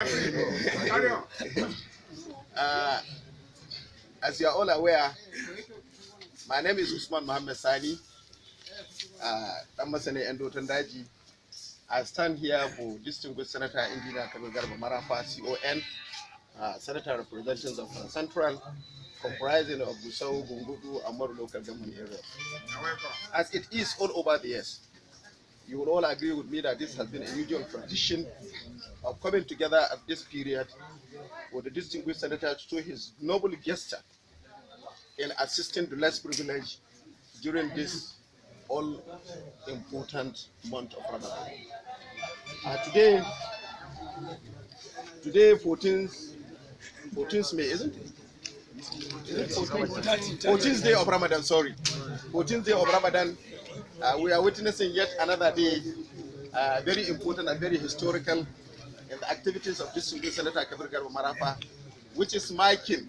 As you are all aware, my name is Usman M Sani, Danmasanin Yandoto daji. I stand here for distinguished Senator N Kabiru Garba Marafa, CON, Senator representing of Central, comprising of Gusau, and more local government areas. As it is all over the years, you will all agree with me that this has been a usual tradition of coming together at this period for the distinguished senator to show his noble gesture in assisting the less privileged during this all-important month of Ramadan. Today, 14th May, isn't it? 14th day of Ramadan, sorry. 14th day of Ramadan, we are witnessing yet another day, very important and very historical in the activities of distinguished Senator Kabiru Garba Marafa, which is marking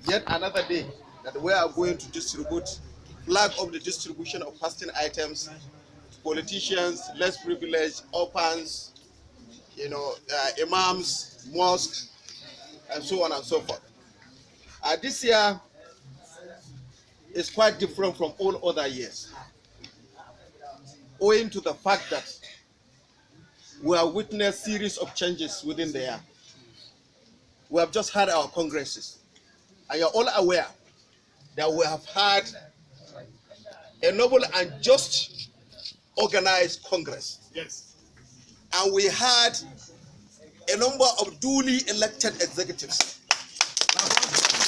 yet another day that we are going to distribute, flag of the distribution of fasting items to politicians, less privileged, orphans, imams, mosques, and so on and so forth. This year is quite different from all other years, owing to the fact that we have witnessed a series of changes within the year. We have just had our congresses, and you're all aware that we have had a noble and just organized Congress. Yes. And we had a number of duly elected executives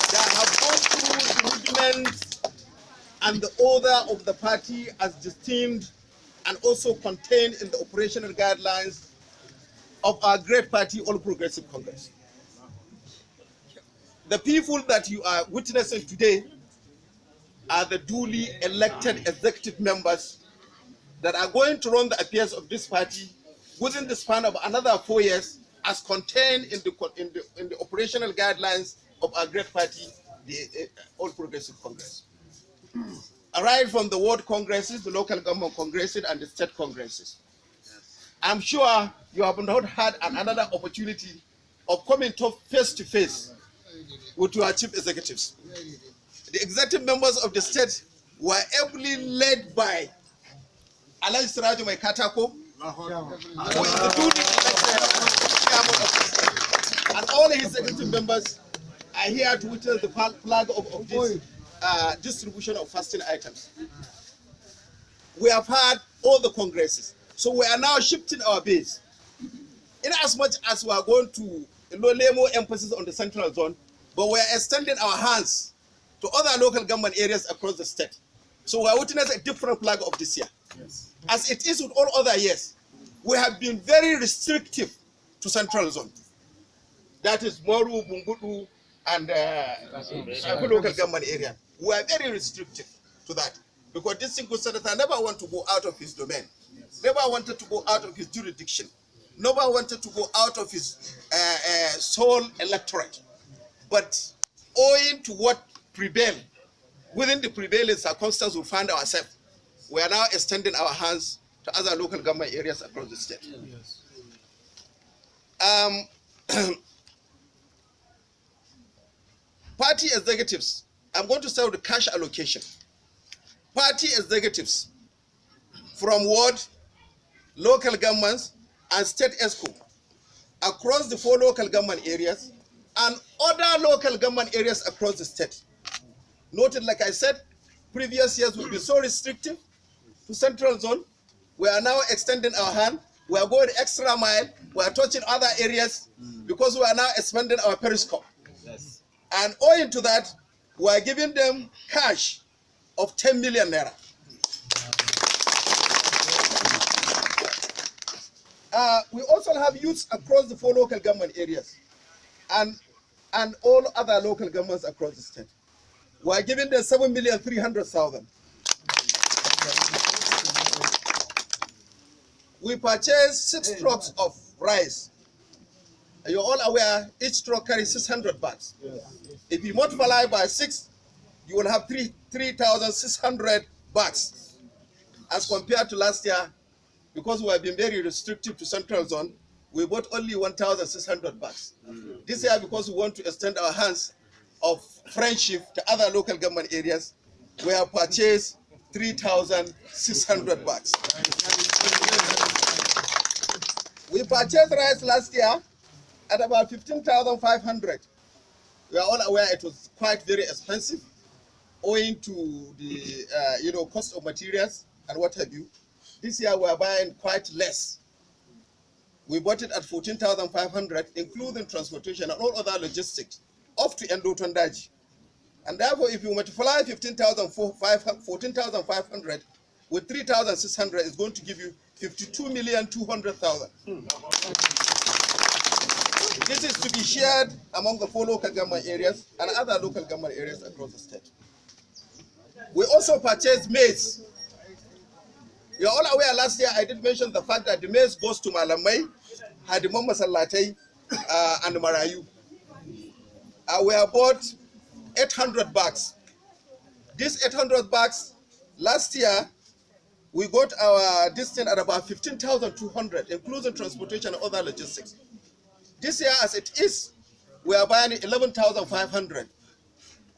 that have gone through the movement and the order of the party as distinct and also contained in the operational guidelines of our great party, All Progressive Congress. The people that you are witnessing today are the duly elected executive members that are going to run the affairs of this party within the span of another 4 years, as contained in the operational guidelines of our great party, the All Progressive Congress. Right from the ward congresses, the local government congresses, and the state congresses. I'm sure you have not had another opportunity of coming face to face with your chief executives. The executive members of the state were ably led by Alh Usman M Sani, who is the duly elected chairman of the state. And all his executive members are here to witness the flag of this distribution of fasting items. We have had all the congresses, so we are now shifting our base. In as much as we are going to lay more emphasis on the central zone, but we are extending our hands to other local government areas across the state. So we are witnessing a different flag of this year. Yes. As it is with all other years, we have been very restrictive to central zone. That is Moru, Bungudu, and local government area. We are very restrictive to that because this single senator never wanted to go out of his domain, never wanted to go out of his jurisdiction, never wanted to go out of his sole electorate. But owing to what prevailed, within the prevailing circumstances we find ourselves, we are now extending our hands to other local government areas across the state. Yes. Party executives, I'm going to start with the cash allocation. Party executives from ward, local governments, and state ESCO across the 4 local government areas and other local government areas across the state. Noted, like I said, previous years would be so restrictive to central zone. We are now extending our hand. We are going extra mile. We are touching other areas because we are now expanding our periscope. Yes. And owing to that, we are giving them cash of 10 million naira. We also have youths across the 4 local government areas and all other local governments across the state. We are giving them 7,300,000. We purchased 6 trucks of rice. You're all aware each truck carries 600 bags. Yes. If you multiply by 6, you will have 3,600 bags. As compared to last year, because we have been very restrictive to central zone, we bought only 1,600 bags. This year, because we want to extend our hands of friendship to other local government areas, we have purchased 3,600 bags. We purchased rice last year at about 15,500. We are all aware it was quite very expensive, owing to the cost of materials and what have you. This year we are buying quite less. We bought it at 14,500, including transportation and all other logistics, up to Yandoto and Daji. And therefore, if you multiply 14,500 with 3,600, it's going to give you 52,200,000. This is to be shared among the 4 local government areas and other local government areas across the state. We also purchased maize. You are all aware, last year I did mention the fact that the maize goes to Malamai, Hadimam Masallatai, and Marayu. We have bought 800 bags. These 800 bags, last year, we got our distance at about 15,200, including transportation and other logistics. This year, as it is, we are buying 11,500,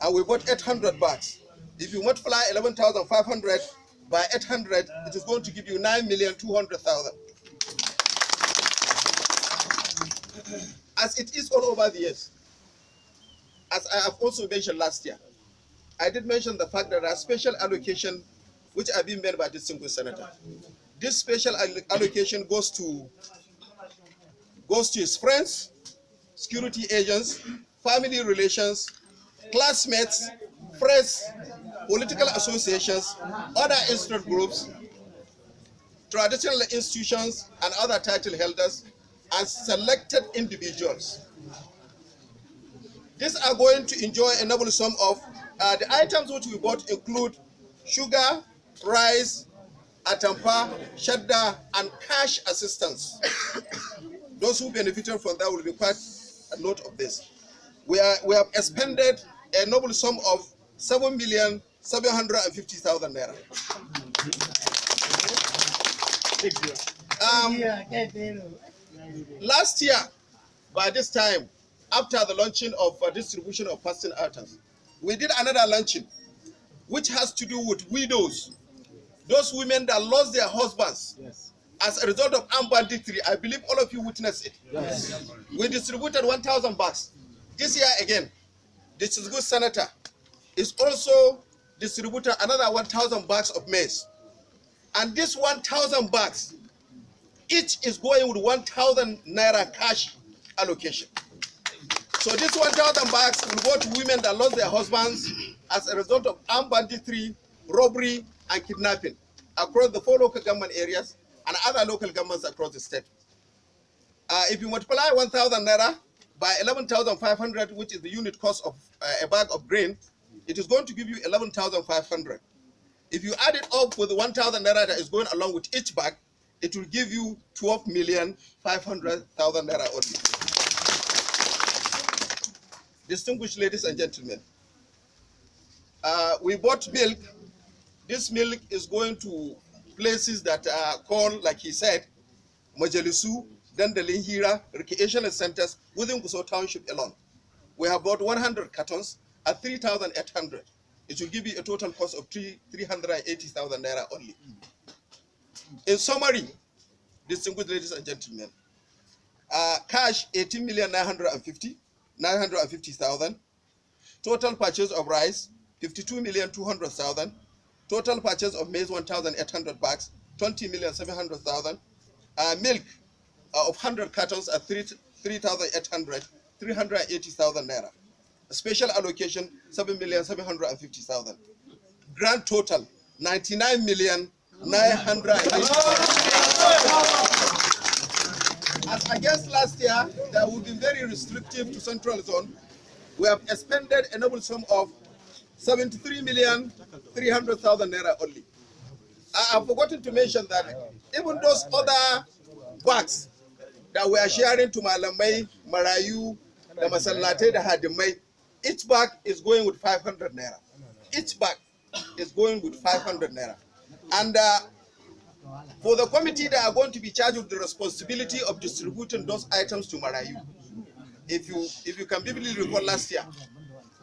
and we bought 800 bags. If you multiply 11,500 by 800, it is going to give you 9,200,000. As it is all over the years, as I have also mentioned last year, I did mention the fact that there are special allocation which are being made by distinguished senator. This special allocation goes to his friends, security agents, family relations, classmates, press, political associations, other interest groups, traditional institutions, and other title holders, and selected individuals. These are going to enjoy a noble sum of, the items which we bought include sugar, rice, atampa, shadda, and cash assistance. Those who benefited from that will be quite a note of this. We have expended a noble sum of 7,750,000 naira. Last year, by this time, after the launching of distribution of fasting items, we did another launching, which has to do with widows, those women that lost their husbands as a result of armed banditry. I believe all of you witnessed it. Yes. We distributed 1,000 bags. This year again, the distinguished senator is also distributed another 1,000 bags of maize. And this 1,000 bags, each is going with 1,000 naira cash allocation. So this 1,000 bags will go to women that lost their husbands as a result of armed banditry, robbery, and kidnapping across the 4 local government areas and other local governments across the state. If you multiply 1,000 naira by 11,500, which is the unit cost of a bag of grain, it is going to give you 11,500. If you add it up with the 1,000 naira that is going along with each bag, it will give you 12,500,000 naira only. Distinguished ladies and gentlemen, we bought milk. This milk is going to places that are called, like he said, Majalisu, Dandalin Hira, recreational centers within Gusau Township alone. We have bought 100 cartons at 3,800. It will give you a total cost of 380,000 naira only. In summary, distinguished ladies and gentlemen, cash 18,950,000. Total purchase of rice 52,200,000. Total purchase of maize 1,800 bags 20,700,000. Milk of 100 cartons at 3,800, 380,000 naira. A special allocation 7,750,000. Grand total 99,980,000. As against last year, that would be very restrictive to Central Zone. We have expended a noble sum of 73,300,000 naira only. I have forgotten to mention that even those other bags that we are sharing to Malamai, Marayu, the Masallate, the Hadimai, each bag is going with 500 naira. Each bag is going with 500 naira. And For the committee that are going to be charged with the responsibility of distributing those items to Marayu, if you can vividly recall last year,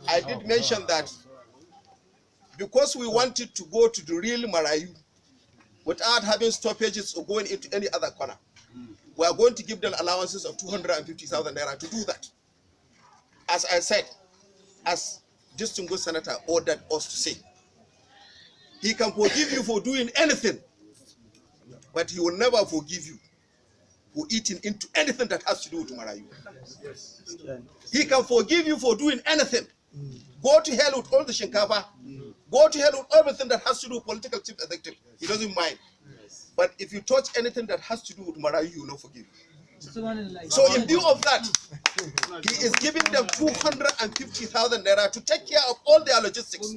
I did mention that because we wanted to go to the real Marayu without having stoppages or going into any other corner, we are going to give them allowances of 250,000 naira to do that. As I said, as distinguished senator ordered us to say, he can forgive you for doing anything, but he will never forgive you for eating into anything that has to do with Marayu. He can forgive you for doing anything. Go to hell with all the shinkafa. Go to hell with everything that has to do with political chief executive. He doesn't mind. But if you touch anything that has to do with Marayu, he will not forgive you. So in view of that, he is giving them 250,000 naira to take care of all their logistics.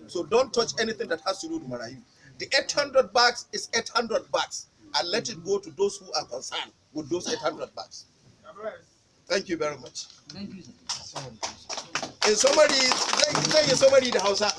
So don't touch anything that has to do with Marayu. The 800 bags is 800 bags. And let it go to those who are concerned with those 800 bags. Thank you very much. Thank you, sir. In somebody the Hausa.